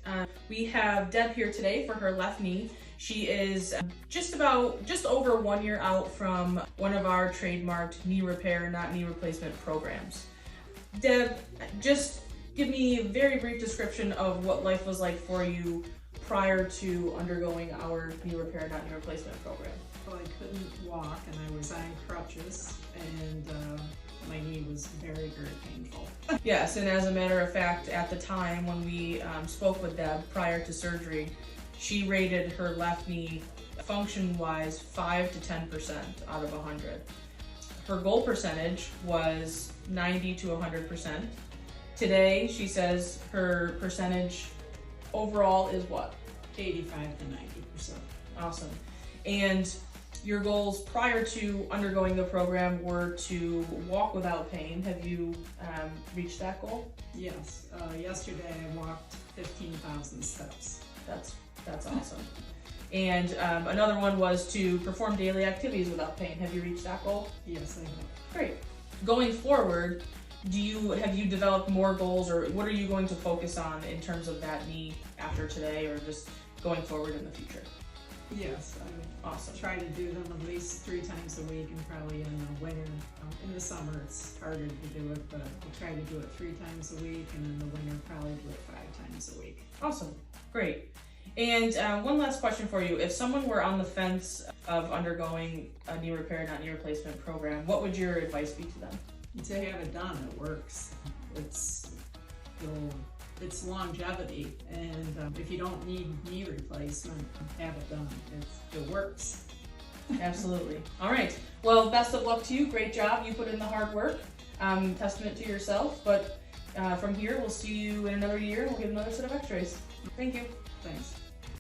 right, we have Deb here today for her left knee. She is just over 1 year out from one of our trademarked knee repair, not knee replacement programs. Deb, just give me a very brief description of what life was like for you prior to undergoing our knee repair, not knee replacement program. Well, I couldn't walk and I was on crutches, and my knee was very, very painful. Yes, and as a matter of fact, at the time when we spoke with Deb prior to surgery, she rated her left knee function-wise 5 to 10% out of 100. Her goal percentage was 90 to 100%. Today, she says her percentage overall is what? 85 to 90%. Awesome. And your goals prior to undergoing the program were to walk without pain. Have you reached that goal? Yes. Yesterday I walked 15,000 steps. That's awesome. And another one was to perform daily activities without pain. Have you reached that goal? Yes, I have. Great. Going forward, have you developed more goals, or what are you going to focus on in terms of that knee after today, or just going forward in the future? Yes, I Awesome. try to do them at least 3 times a week, and probably in the winter. In the summer it's harder to do it, but I try to do it 3 times a week, and in the winter probably do it 5 times a week. Awesome. Great. And one last question for you. If someone were on the fence of undergoing a knee repair, not knee replacement program, what would your advice be to them? To have it done, it works. It's longevity, and if you don't need knee replacement, have it done. It works. Absolutely. All right. Well, best of luck to you. Great job. You put in the hard work. Testament to yourself. But from here, we'll see you in another year, and we'll get another set of x-rays. Thank you. Thanks.